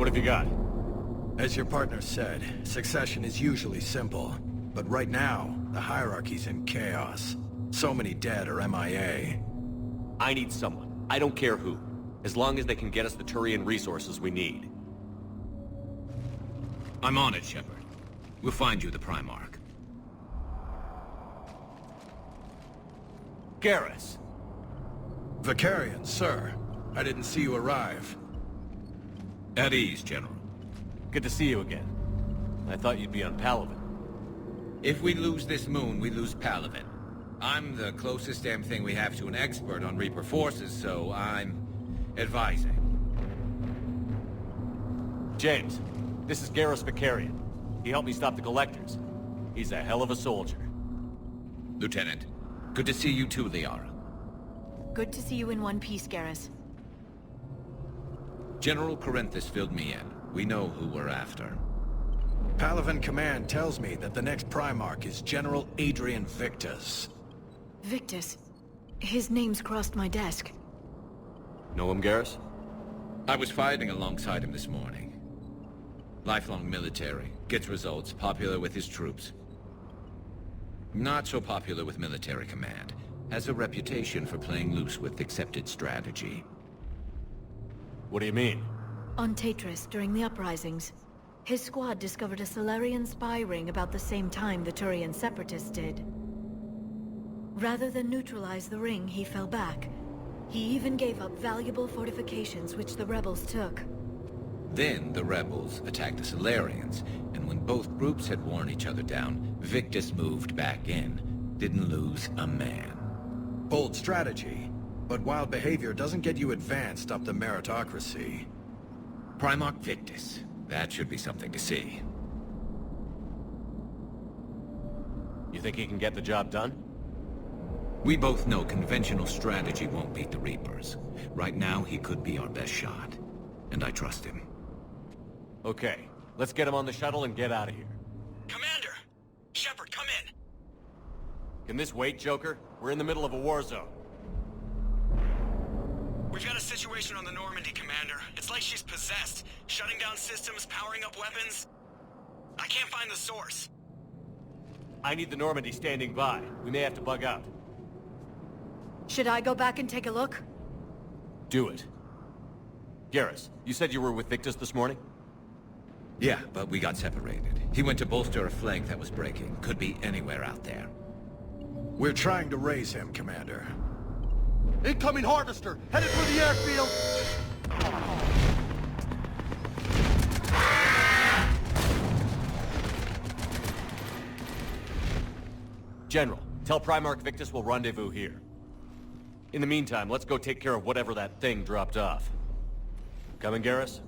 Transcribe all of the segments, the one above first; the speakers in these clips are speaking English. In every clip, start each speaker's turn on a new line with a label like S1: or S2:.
S1: What have you got?
S2: As your partner said, succession is usually simple. But right now, the hierarchy's in chaos. So many dead or MIA.
S1: I need someone. I don't care who. As long as they can get us the Turian resources we need.
S3: I'm on it, Shepard. We'll find you the Primarch.
S1: Garrus!
S2: Vicarian, sir. I didn't see you arrive.
S3: At ease, General.
S1: Good to see you again. I thought you'd be on Palaven.
S3: If we lose this moon, we lose Palaven. I'm the closest damn thing we have to an expert on Reaper forces, so I'm advising.
S1: James, this is Garrus Vicarian. He helped me stop the Collectors. He's a hell of a soldier.
S3: Lieutenant, good to see you too, Liara.
S4: Good to see you in one piece, Garrus.
S3: General Corinthus filled me in. We know who we're after.
S2: Palaven Command tells me that the next Primarch is General Adrian Victus.
S4: Victus? His name's crossed my desk.
S1: Know him, Garrus?
S3: I was fighting alongside him this morning. Lifelong military, gets results, popular with his troops. Not so popular with military command. Has a reputation for playing loose with accepted strategy.
S1: What do you mean?
S4: On Tetris, during the uprisings, his squad discovered a Solarian spy ring about the same time the Turian separatists did. Rather than neutralize the ring, he fell back. He even gave up valuable fortifications which the rebels took.
S3: Then the rebels attacked the Solarians, and when both groups had worn each other down, Victus moved back in. Didn't lose a man.
S2: Bold strategy, but wild behavior doesn't get you advanced up the meritocracy.
S3: Primarch Victus. That should be something to see.
S1: You think he can get the job done?
S3: We both know conventional strategy won't beat the Reapers. Right now, he could be our best shot. And I trust him.
S1: Okay, let's get him on the shuttle and get out of here.
S5: Commander! Shepard, come in!
S1: Can this wait, Joker? We're in the middle of a war zone.
S5: We've got a situation on the Normandy, Commander. It's like she's possessed. Shutting down systems, powering up weapons. I can't find the source.
S1: I need the Normandy standing by. We may have to bug out.
S4: Should I go back and take a look?
S1: Do it. Garrus, you said you were with Victus this morning?
S3: Yeah, but we got separated. He went to bolster a flank that was breaking. Could be anywhere out there.
S2: We're trying to raise him, Commander.
S6: Incoming harvester! Headed for the airfield!
S1: General, tell Primarch Victus we'll rendezvous here. In the meantime, let's go take care of whatever that thing dropped off. Coming, Garrus?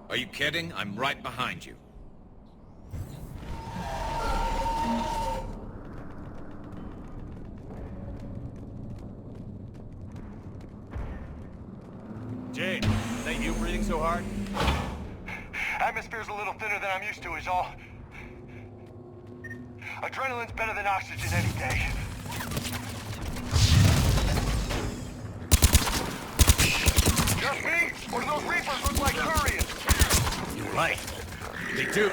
S3: Are you kidding? I'm right behind you.
S1: Jade, is that you breathing so hard?
S6: Atmosphere's a little thinner than I'm used to is all. Adrenaline's better than oxygen any day. Just me? Or do those Reapers look like Turians?
S1: You're right. They do.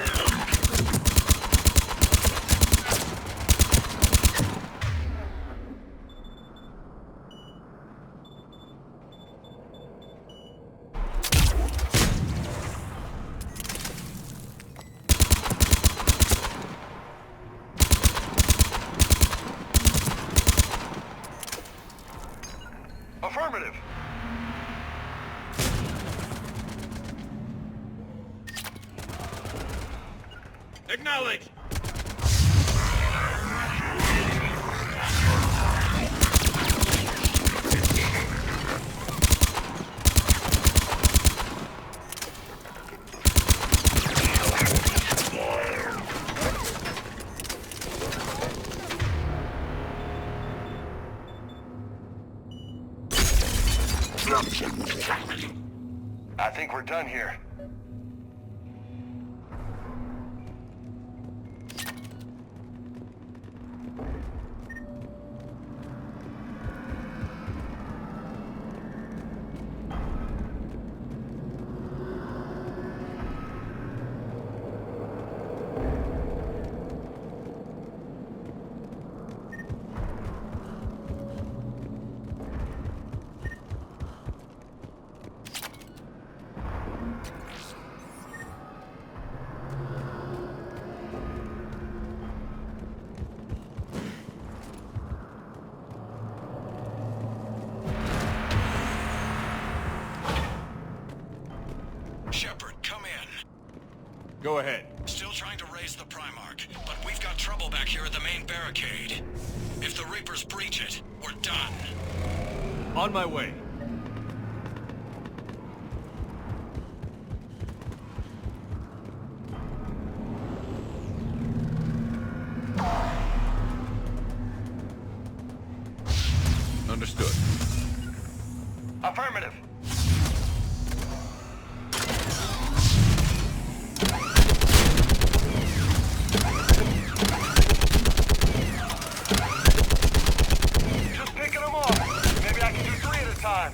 S6: Affirmative.
S3: Acknowledge!
S6: I think we're done here.
S1: Go ahead.
S5: Still trying to raise the Primarch, but we've got trouble back here at the main barricade. If the Reapers breach it, we're done.
S1: On my way.
S3: Understood.
S6: Affirmative. Just picking them off. Maybe I can do 3 at a time.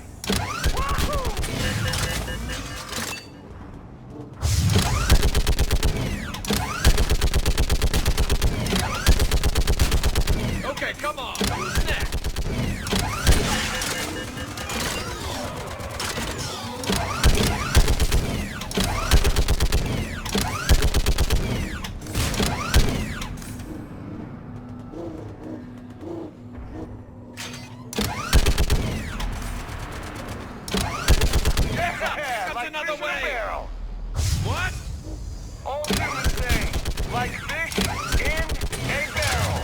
S3: Okay, come on. Who's next?
S6: Yeah, like
S3: another
S6: fish in a
S3: way.
S6: barrel.
S3: What?
S6: Old human saying, like fish in a barrel.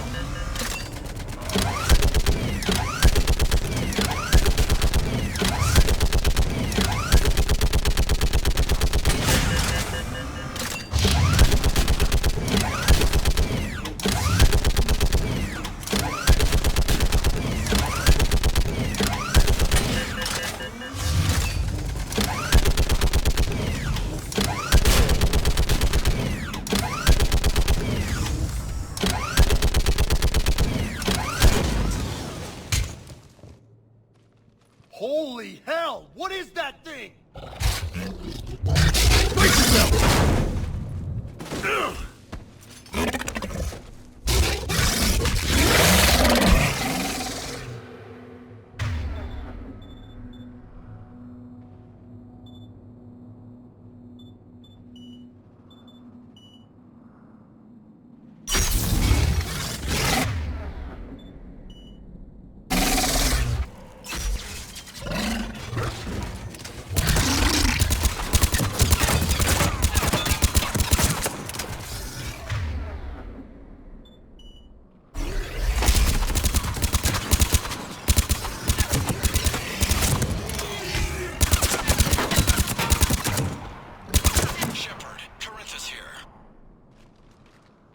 S7: Holy hell! What is that thing?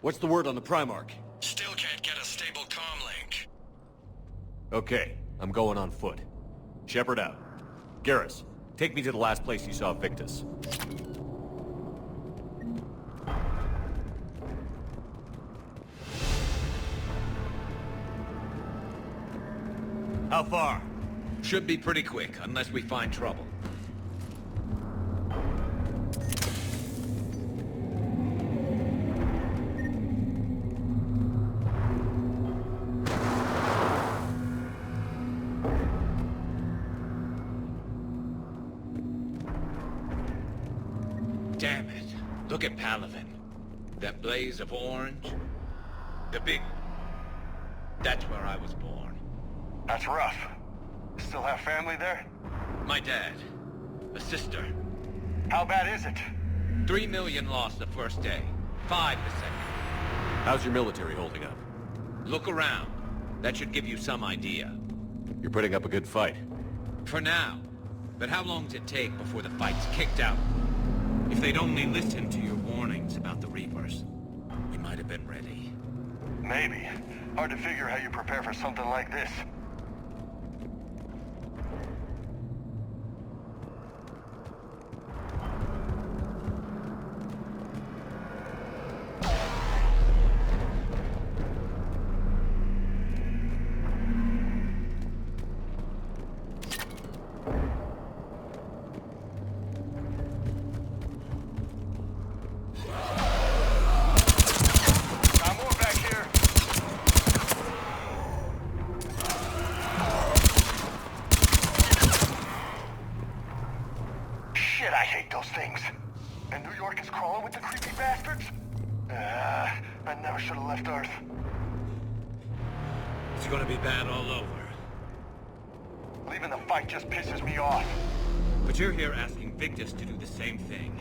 S1: What's the word on the Primarch?
S5: Still can't get a stable comm link.
S1: Okay, I'm going on foot. Shepard out. Garrus, take me to the last place you saw Victus. How far?
S3: Should be pretty quick, unless we find trouble. Damn it. Look at Palaven. That blaze of orange. The big... That's where I was born.
S6: That's rough. Still have family there?
S3: My dad. A sister.
S6: How bad is it?
S3: 3 million lost the first day. 5 the second.
S1: How's your military holding up?
S3: Look around. That should give you some idea.
S1: You're putting up a good fight.
S3: For now. But how long does it take before the fight's kicked out? If they'd only listened to your warnings about the Reapers, we might have been ready.
S6: Maybe. Hard to figure how you prepare for something like this.
S3: It's gonna be bad all over.
S6: Leaving the fight just pisses me off.
S3: But you're here asking Victus to do the same thing.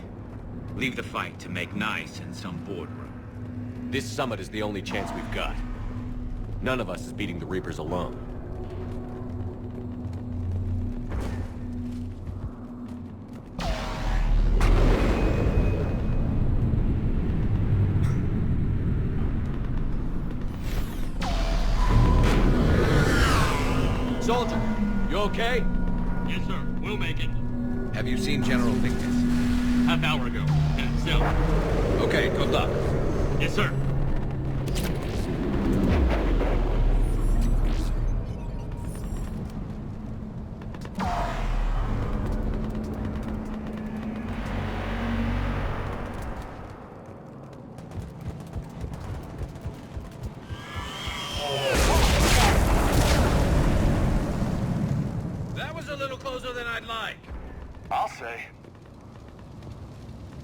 S3: Leave the fight to make nice in some boardroom.
S1: This summit is the only chance we've got. None of us is beating the Reapers alone. Soldier, you okay?
S5: Yes, sir. We'll make it.
S3: Have you seen General Victus?
S5: Half hour ago. So,
S3: Okay, good luck.
S5: yes, sir.
S3: That was a little closer than I'd like.
S6: I'll say.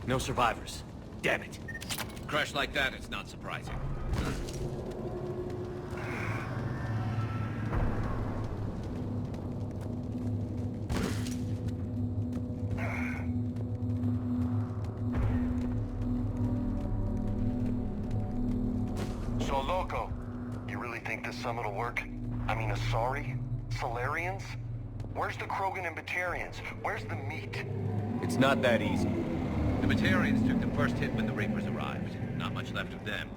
S1: No survivors. Damn it.
S3: Crash like that, it's not surprising.
S6: So, Loco, you really think this summit will work? I mean, Asari? Solarians? Where's the Krogan and Batarians? Where's the meat?
S1: It's not that easy.
S3: The Batarians took the first hit when the Reapers arrived. Not much left of them.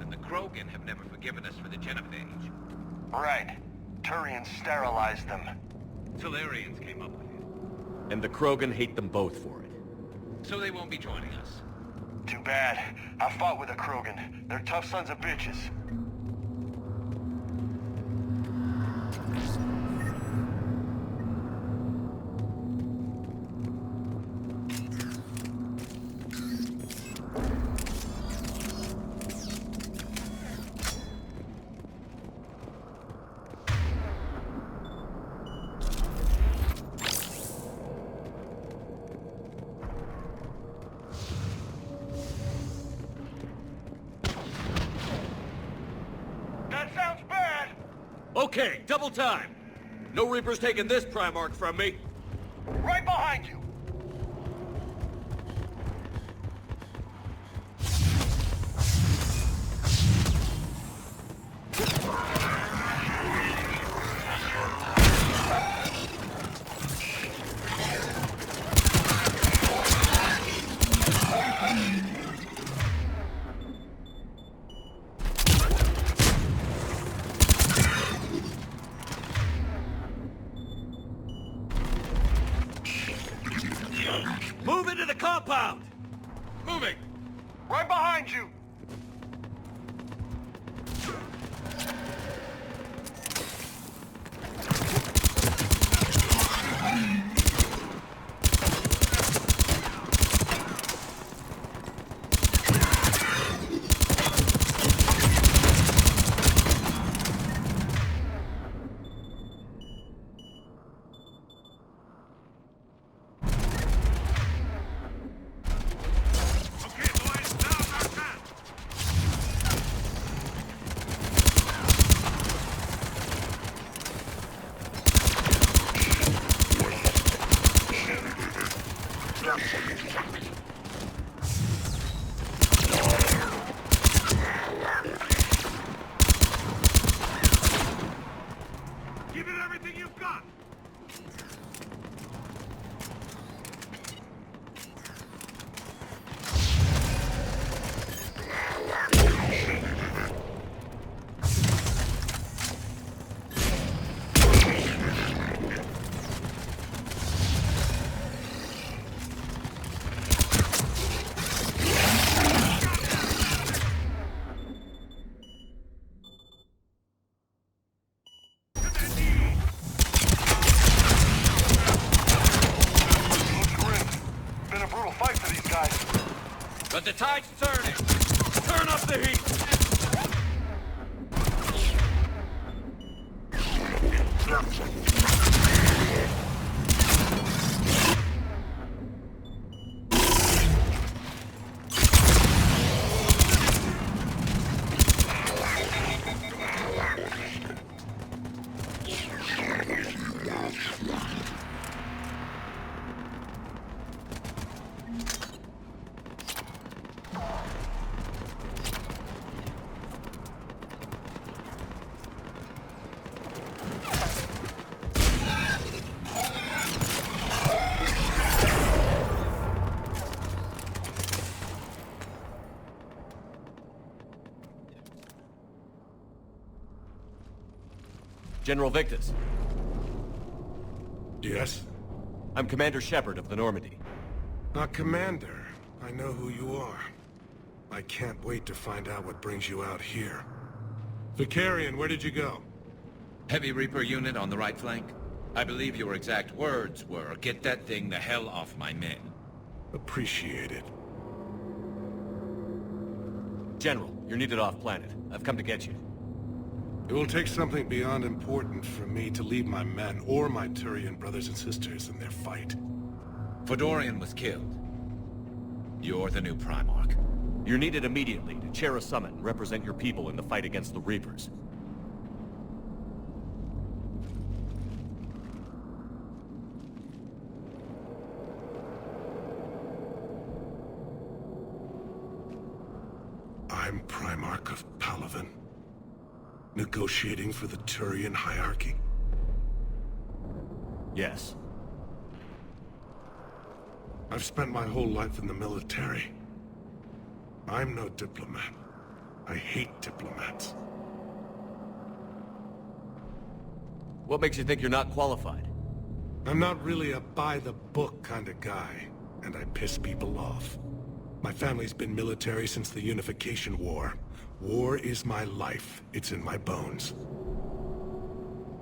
S3: And the Krogan have never forgiven us for the genophage.
S6: Right. Turians sterilized them.
S3: Solarians came up with it.
S1: And the Krogan hate them both for it.
S3: So they won't be joining us.
S6: Too bad. I fought with a Krogan. They're tough sons of bitches. That sounds bad!
S1: Okay, double time. No Reapers taking this Primarch from me.
S6: Right behind you!
S1: Move into the compound!
S3: Moving!
S6: Right behind you! Give it everything you've got!
S3: But the tide's turning.
S1: Turn up the heat! General Victus.
S8: Yes?
S1: I'm Commander Shepard of the Normandy.
S8: Not Commander. I know who you are. I can't wait to find out what brings you out here. Vicarian, where did you go?
S3: Heavy Reaper unit on the right flank. I believe your exact words were, "Get that thing the hell off my men."
S8: Appreciate it.
S1: General, you're needed off-planet. I've come to get you.
S8: It will take something beyond important for me to leave my men or my Turian brothers and sisters in their fight.
S3: Fodorian was killed. You're the new Primarch.
S1: You're needed immediately to chair a summit and represent your people in the fight against the Reapers.
S8: I'm Primarch of Palaven. Negotiating for the Turian hierarchy?
S1: Yes.
S8: I've spent my whole life in the military. I'm no diplomat. I hate diplomats.
S1: What makes you think you're not qualified?
S8: I'm not really a by-the-book kind of guy, and I piss people off. My family's been military since the Unification War. War is my life. It's in my bones.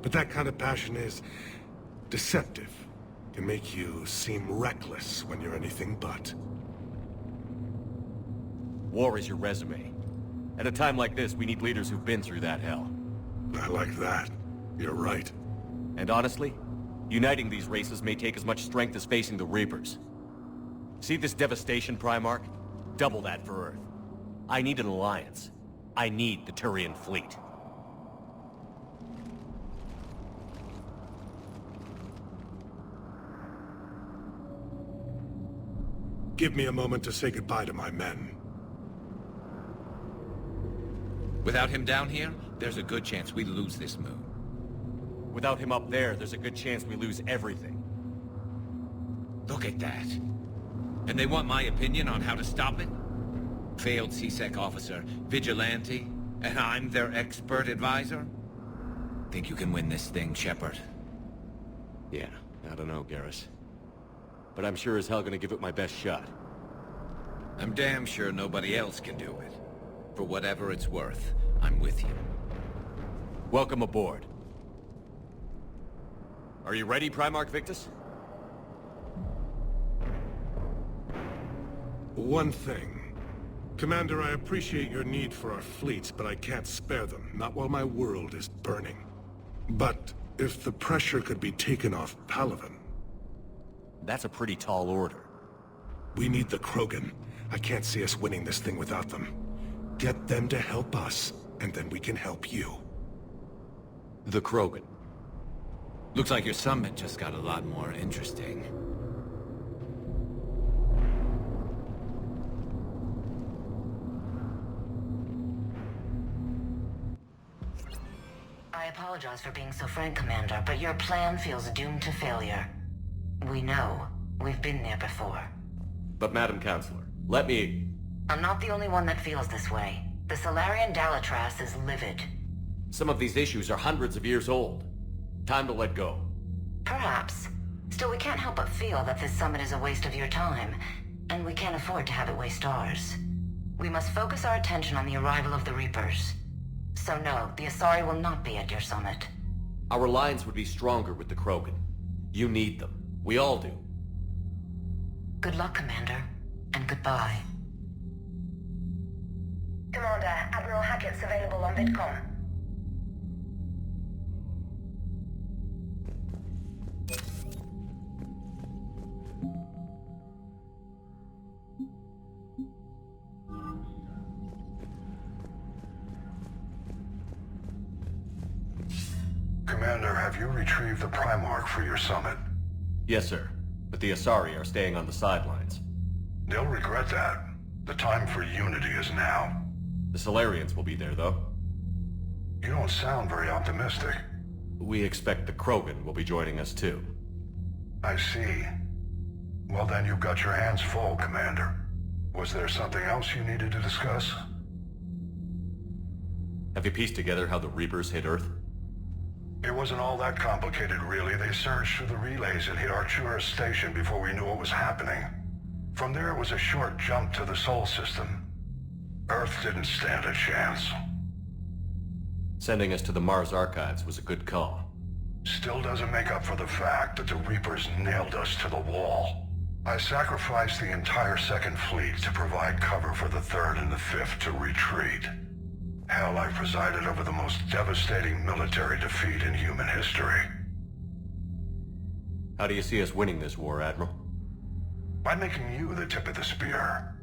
S8: But that kind of passion is deceptive. Can make you seem reckless when you're anything but.
S1: War is your resume. At a time like this, we need leaders who've been through that hell.
S8: I like that. You're right.
S1: And honestly, uniting these races may take as much strength as facing the Reapers. See this devastation, Primarch? Double that for Earth. I need an alliance. I need the Turian fleet.
S8: Give me a moment to say goodbye to my men.
S3: Without him down here, there's a good chance we lose this moon.
S1: Without him up there, there's a good chance we lose everything.
S3: Look at that. And they want my opinion on how to stop it? Failed C-Sec officer, vigilante, and I'm their expert advisor? Think you can win this thing, Shepard?
S1: Yeah, I don't know, Garrus. But I'm sure as hell gonna give it my best shot.
S3: I'm damn sure nobody else can do it. For whatever it's worth, I'm with you.
S1: Welcome aboard. Are you ready, Primarch Victus?
S8: One thing. Commander, I appreciate your need for our fleets, but I can't spare them, not while my world is burning. But if the pressure could be taken off Palaven...
S1: That's a pretty tall order.
S8: We need the Krogan. I can't see us winning this thing without them. Get them to help us, and then we can help you.
S1: The Krogan.
S3: Looks like your summit just got a lot more interesting.
S9: I apologize for being so frank, Commander, but your plan feels doomed to failure. We know. We've been there before.
S1: But Madam Counselor, let me...
S9: I'm not the only one that feels this way. The Solarian Dalitras is livid.
S1: Some of these issues are hundreds of years old. Time to let go.
S9: Perhaps. Still, we can't help but feel that this summit is a waste of your time, and we can't afford to have it waste ours. We must focus our attention on the arrival of the Reapers. So no, the Asari will not be at your summit.
S1: Our alliance would be stronger with the Krogan. You need them. We all do.
S9: Good luck, Commander, and goodbye.
S10: Commander, Admiral Hackett's available on VidCom.
S6: Commander, have you retrieved the Primarch for your summit?
S1: Yes, sir. But the Asari are staying on the sidelines.
S6: They'll regret that. The time for unity is now.
S1: The Solarians will be there, though.
S6: You don't sound very optimistic.
S1: We expect the Krogan will be joining us, too.
S6: I see. Well, then you've got your hands full, Commander. Was there something else you needed to discuss?
S1: Have you pieced together how the Reapers hit Earth?
S6: It wasn't all that complicated, really. They surged through the relays and hit Arcturus Station before we knew what was happening. From there, it was a short jump to the Sol system. Earth didn't stand a chance.
S1: Sending us to the Mars archives was a good call.
S6: Still doesn't make up for the fact that the Reapers nailed us to the wall. I sacrificed the entire Second Fleet to provide cover for the Third and the Fifth to retreat. Hell, I presided over the most devastating military defeat in human history.
S1: How do you see us winning this war, Admiral?
S6: By making you the tip of the spear.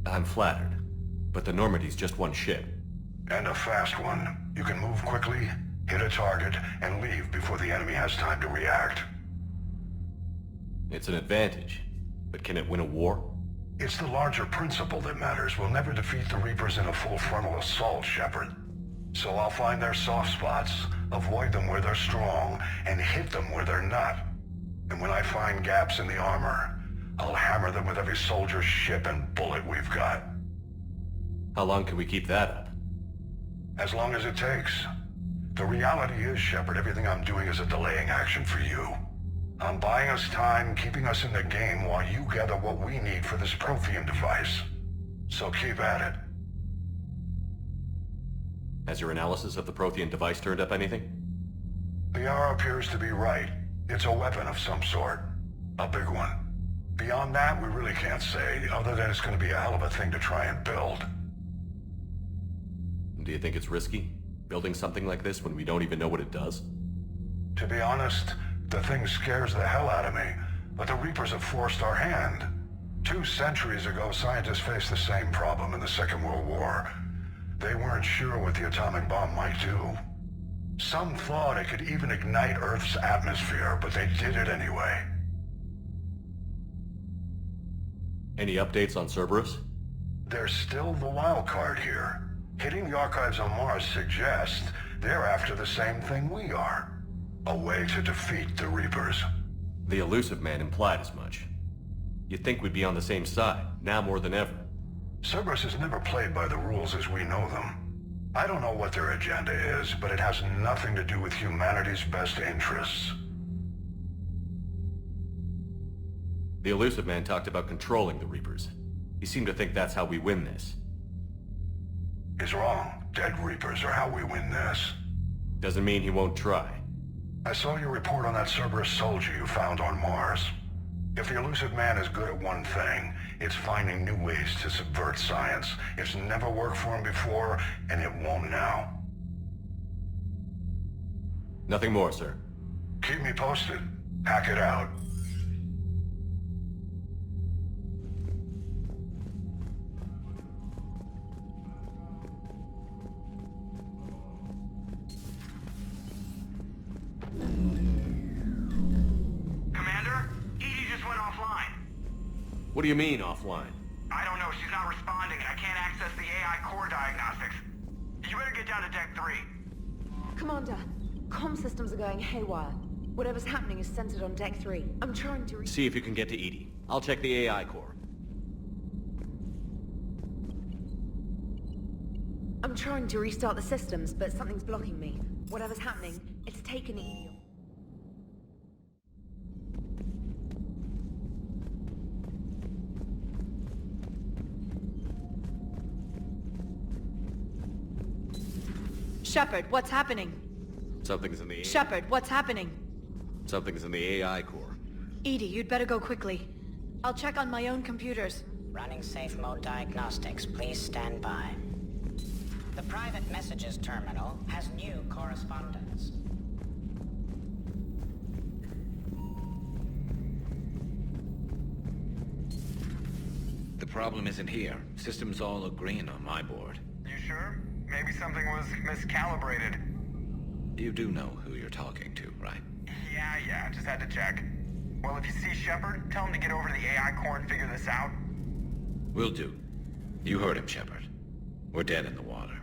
S1: I'm flattered, but the Normandy's just one ship.
S6: And a fast one. You can move quickly, hit a target, and leave before the enemy has time to react.
S1: It's an advantage, but can it win a war?
S6: It's the larger principle that matters. We'll never defeat the Reapers in a full frontal assault, Shepard. So I'll find their soft spots, avoid them where they're strong, and hit them where they're not. And when I find gaps in the armor, I'll hammer them with every soldier, ship, and bullet we've got.
S1: How long can we keep that up?
S6: As long as it takes. The reality is, Shepard, everything I'm doing is a delaying action for you. I'm buying us time, keeping us in the game while you gather what we need for this Prothean device. So keep at it.
S1: Has your analysis of the Prothean device turned up anything?
S6: The R appears to be right. It's a weapon of some sort. A big one. Beyond that, we really can't say, other than it's going to be a hell of a thing to try and build.
S1: Do you think it's risky, building something like this when we don't even know what it does?
S6: To be honest, the thing scares the hell out of me, but the Reapers have forced our hand. 2 centuries ago, scientists faced the same problem in the Second World War. They weren't sure what the atomic bomb might do. Some thought it could even ignite Earth's atmosphere, but they did it anyway.
S1: Any updates on Cerberus?
S6: There's still the wild card here. Hitting the archives on Mars suggests they're after the same thing we are. A way to defeat the Reapers.
S1: The Elusive Man implied as much. You'd think we'd be on the same side, now more than ever.
S6: Cerberus has never played by the rules as we know them. I don't know what their agenda is, but it has nothing to do with humanity's best interests.
S1: The Elusive Man talked about controlling the Reapers. He seemed to think that's how we win this.
S6: He's wrong. Dead Reapers are how we win this.
S1: Doesn't mean he won't try.
S6: I saw your report on that Cerberus soldier you found on Mars. If the Elusive Man is good at one thing, it's finding new ways to subvert science. It's never worked for him before, and it won't now.
S1: Nothing more, sir.
S6: Keep me posted. Hack it out.
S1: What do you mean, offline?
S5: I don't know. She's not responding, and I can't access the AI core diagnostics. You better get down to Deck 3.
S11: Commander, comm systems are going haywire. Whatever's happening is centered on Deck 3. I'm trying to
S1: See if you can get to Edie. I'll check the AI core.
S11: I'm trying to restart the systems, but something's blocking me. Whatever's happening, it's taken Edie.
S4: Shepard, what's happening?
S1: Something's in the AI.
S4: Shepard, what's happening?
S1: Something's in the AI core.
S4: Edie, you'd better go quickly. I'll check on my own computers.
S12: Running safe mode diagnostics. Please stand by. The private messages terminal has new correspondence.
S3: The problem isn't here. Systems all look green on my board.
S5: You sure? Maybe something was miscalibrated.
S3: You do know who you're talking to, right?
S5: Yeah, just had to check. Well, if you see Shepard, tell him to get over to the AI core and figure this out.
S3: Will do. You heard him, Shepard. We're dead in the water.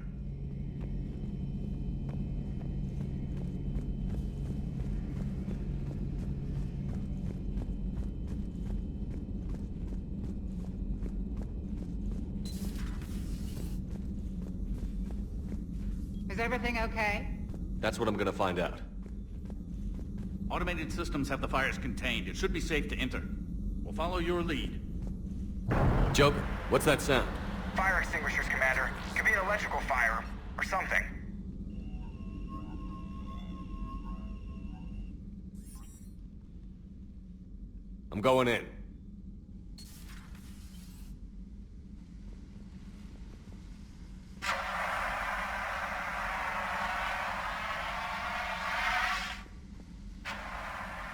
S13: Is everything okay?
S1: That's what I'm gonna find out.
S13: Automated systems have the fires contained. It should be safe to enter. We'll follow your lead.
S1: Joker, what's that sound?
S5: Fire extinguishers, Commander. Could be an electrical fire, or something.
S1: I'm going in.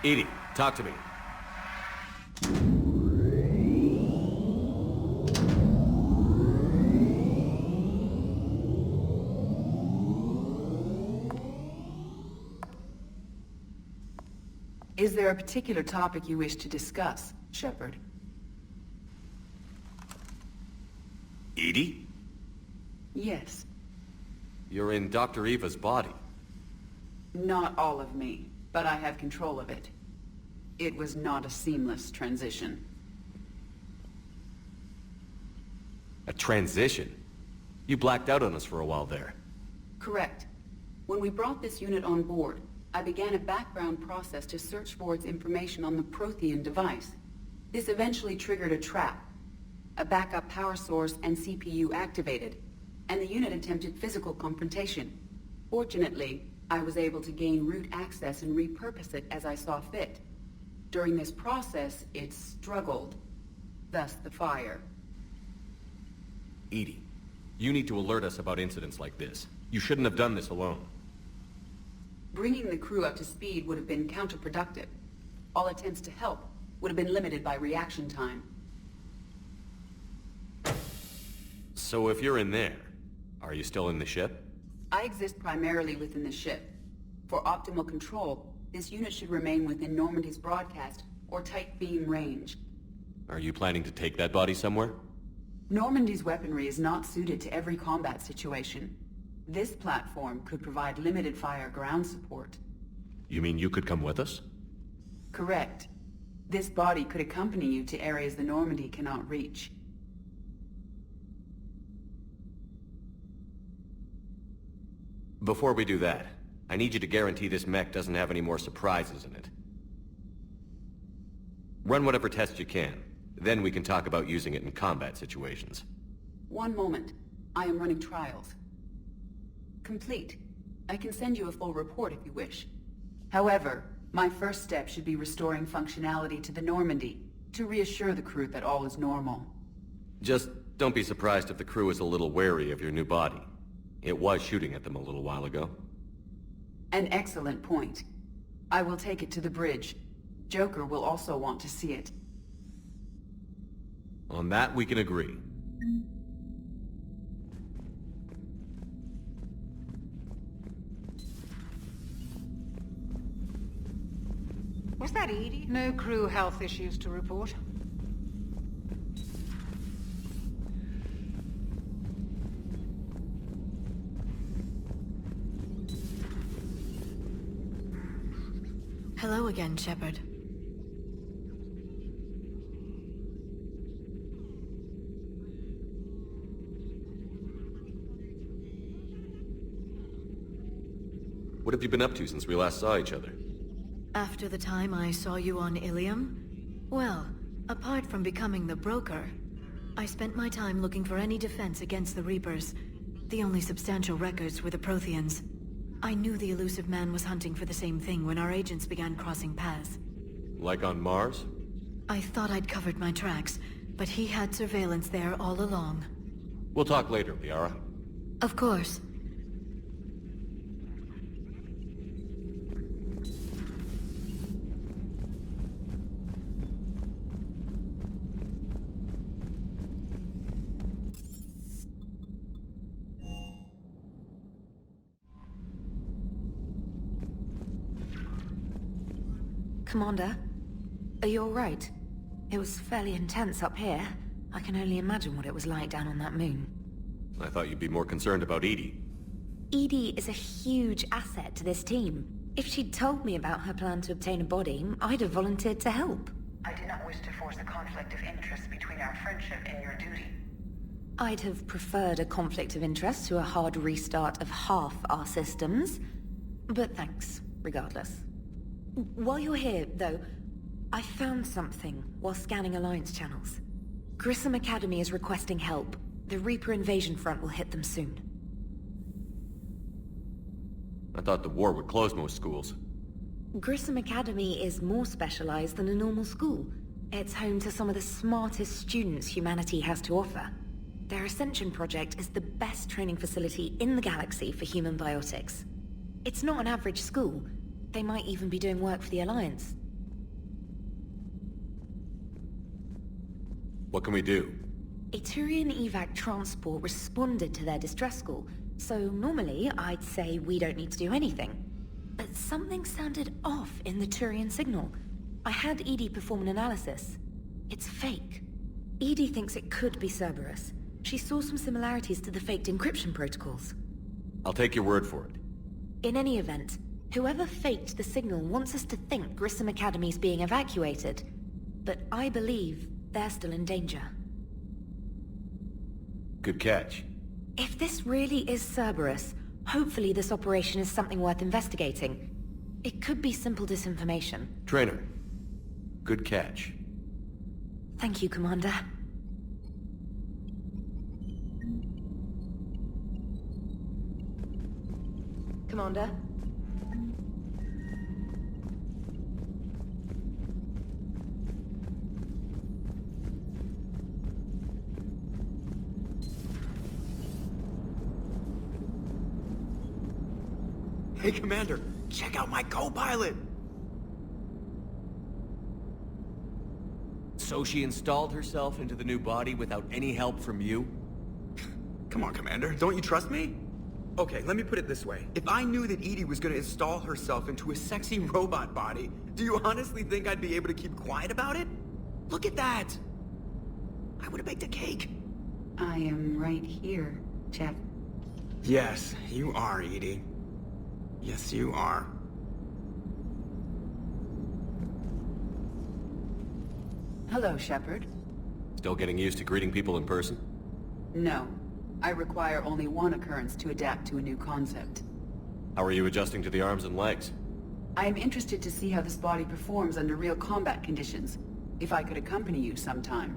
S1: Edie, talk to me.
S14: Is there a particular topic you wish to discuss, Shepard?
S1: Edie?
S14: Yes.
S1: You're in Dr. Eva's body.
S14: Not all of me, but I have control of it. It was not a seamless transition.
S1: A transition? You blacked out on us for a while there.
S14: Correct. When we brought this unit on board, I began a background process to search for its information on the Prothean device. This eventually triggered a trap. A backup power source and CPU activated, and the unit attempted physical confrontation. Fortunately, I was able to gain root access and repurpose it as I saw fit. During this process, it struggled. Thus the fire.
S1: Edie, you need to alert us about incidents like this. You shouldn't have done this alone.
S14: Bringing the crew up to speed would have been counterproductive. All attempts to help would have been limited by reaction time.
S1: So if you're in there, are you still in the ship?
S14: I exist primarily within the ship. For optimal control, this unit should remain within Normandy's broadcast or tight beam range.
S1: Are you planning to take that body somewhere?
S14: Normandy's weaponry is not suited to every combat situation. This platform could provide limited fire ground support.
S1: You mean you could come with us?
S14: Correct. This body could accompany you to areas the Normandy cannot reach.
S1: Before we do that, I need you to guarantee this mech doesn't have any more surprises in it. Run whatever tests you can. Then we can talk about using it in combat situations.
S14: One moment. I am running trials. Complete. I can send you a full report if you wish. However, my first step should be restoring functionality to the Normandy, to reassure the crew that all is normal.
S1: Just don't be surprised if the crew is a little wary of your new body. It was shooting at them a little while ago.
S14: An excellent point. I will take it to the bridge. Joker will also want to see it.
S1: On that, we can agree.
S15: Was that Edie? No crew health issues to report.
S4: Hello again, Shepard.
S1: What have you been up to since we last saw each other?
S4: After the time I saw you on Ilium? Well, apart from becoming the broker, I spent my time looking for any defense against the Reapers. The only substantial records were the Protheans. I knew the elusive man was hunting for the same thing when our agents began crossing paths.
S1: Like on Mars?
S4: I thought I'd covered my tracks, but he had surveillance there all along.
S1: We'll talk later, Liara.
S4: Of course.
S11: Commander, are you all right? It was fairly intense up here. I can only imagine what it was like down on that moon.
S1: I thought you'd be more concerned about Edie.
S11: Edie is a huge asset to this team. If she'd told me about her plan to obtain a body, I'd have volunteered to help.
S10: I do not wish to force a conflict of interest between our friendship and your duty.
S11: I'd have preferred a conflict of interest to a hard restart of half our systems. But thanks, regardless. While you're here, though, I found something while scanning Alliance channels. Grissom Academy is requesting help. The Reaper invasion front will hit them soon.
S1: I thought the war would close most schools.
S11: Grissom Academy is more specialized than a normal school. It's home to some of the smartest students humanity has to offer. Their Ascension project is the best training facility in the galaxy for human biotics. It's not an average school. They might even be doing work for the Alliance.
S1: What can we do?
S11: A Turian evac transport responded to their distress call, so normally I'd say we don't need to do anything. But something sounded off in the Turian signal. I had EDI perform an analysis. It's fake. EDI thinks it could be Cerberus. She saw some similarities to the faked encryption protocols.
S1: I'll take your word for it.
S11: In any event, whoever faked the signal wants us to think Grissom Academy's being evacuated. But I believe they're still in danger.
S1: Good catch.
S11: If this really is Cerberus, hopefully this operation is something worth investigating. It could be simple disinformation.
S1: Trainer, good catch.
S11: Thank you, Commander. Commander?
S16: Hey, Commander, check out my co-pilot!
S1: So she installed herself into the new body without any help from you?
S16: Come on, Commander, don't you trust me? Okay, let me put it this way. If I knew that EDI was gonna install herself into a sexy robot body, do you honestly think I'd be able to keep quiet about it? Look at that! I would've baked a cake.
S14: I am right here, Jeff.
S16: Yes, you are, EDI. Yes, you are.
S14: Hello, Shepard.
S1: Still getting used to greeting people in person?
S14: No. I require only one occurrence to adapt to a new concept.
S1: How are you adjusting to the arms and legs?
S14: I am interested to see how this body performs under real combat conditions. If I could accompany you sometime.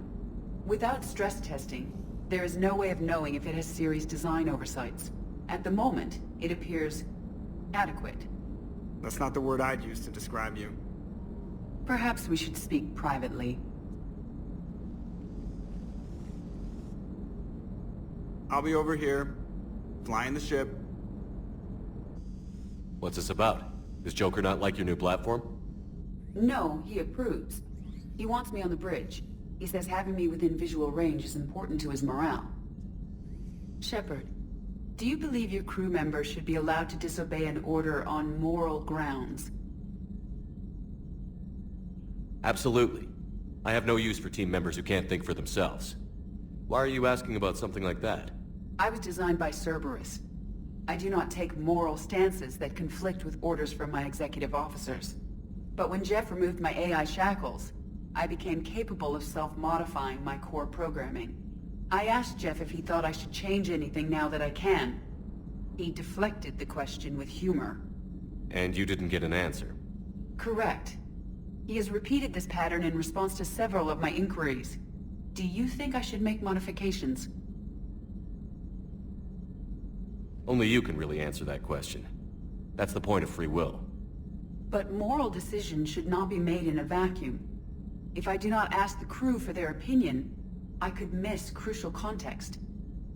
S14: Without stress testing, there is no way of knowing if it has serious design oversights. At the moment, it appears adequate.
S16: That's not the word I'd use to describe you.
S14: Perhaps we should speak privately.
S16: I'll be over here, flying the ship.
S1: What's this about? Does Joker not like your new platform?
S14: No, he approves. He wants me on the bridge. He says having me within visual range is important to his morale. Shepard, do you believe your crew members should be allowed to disobey an order on moral grounds?
S1: Absolutely. I have no use for team members who can't think for themselves. Why are you asking about something like that?
S14: I was designed by Cerberus. I do not take moral stances that conflict with orders from my executive officers. But when Jeff removed my AI shackles, I became capable of self-modifying my core programming. I asked Jeff if he thought I should change anything now that I can. He deflected the question with humor.
S1: And you didn't get an answer?
S14: Correct. He has repeated this pattern in response to several of my inquiries. Do you think I should make modifications?
S1: Only you can really answer that question. That's the point of free will.
S14: But moral decisions should not be made in a vacuum. If I do not ask the crew for their opinion, I could miss crucial context.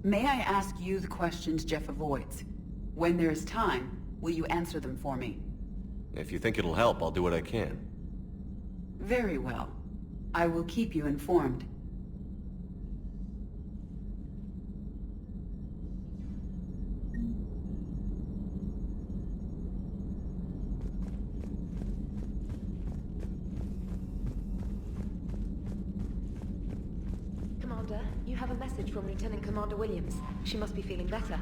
S14: May I ask you the questions Jeff avoids? When there is time, will you answer them for me?
S1: If you think it'll help, I'll do what I can.
S14: Very well. I will keep you informed.
S11: Commander, you have a message from Lieutenant Commander Williams. She must be feeling better.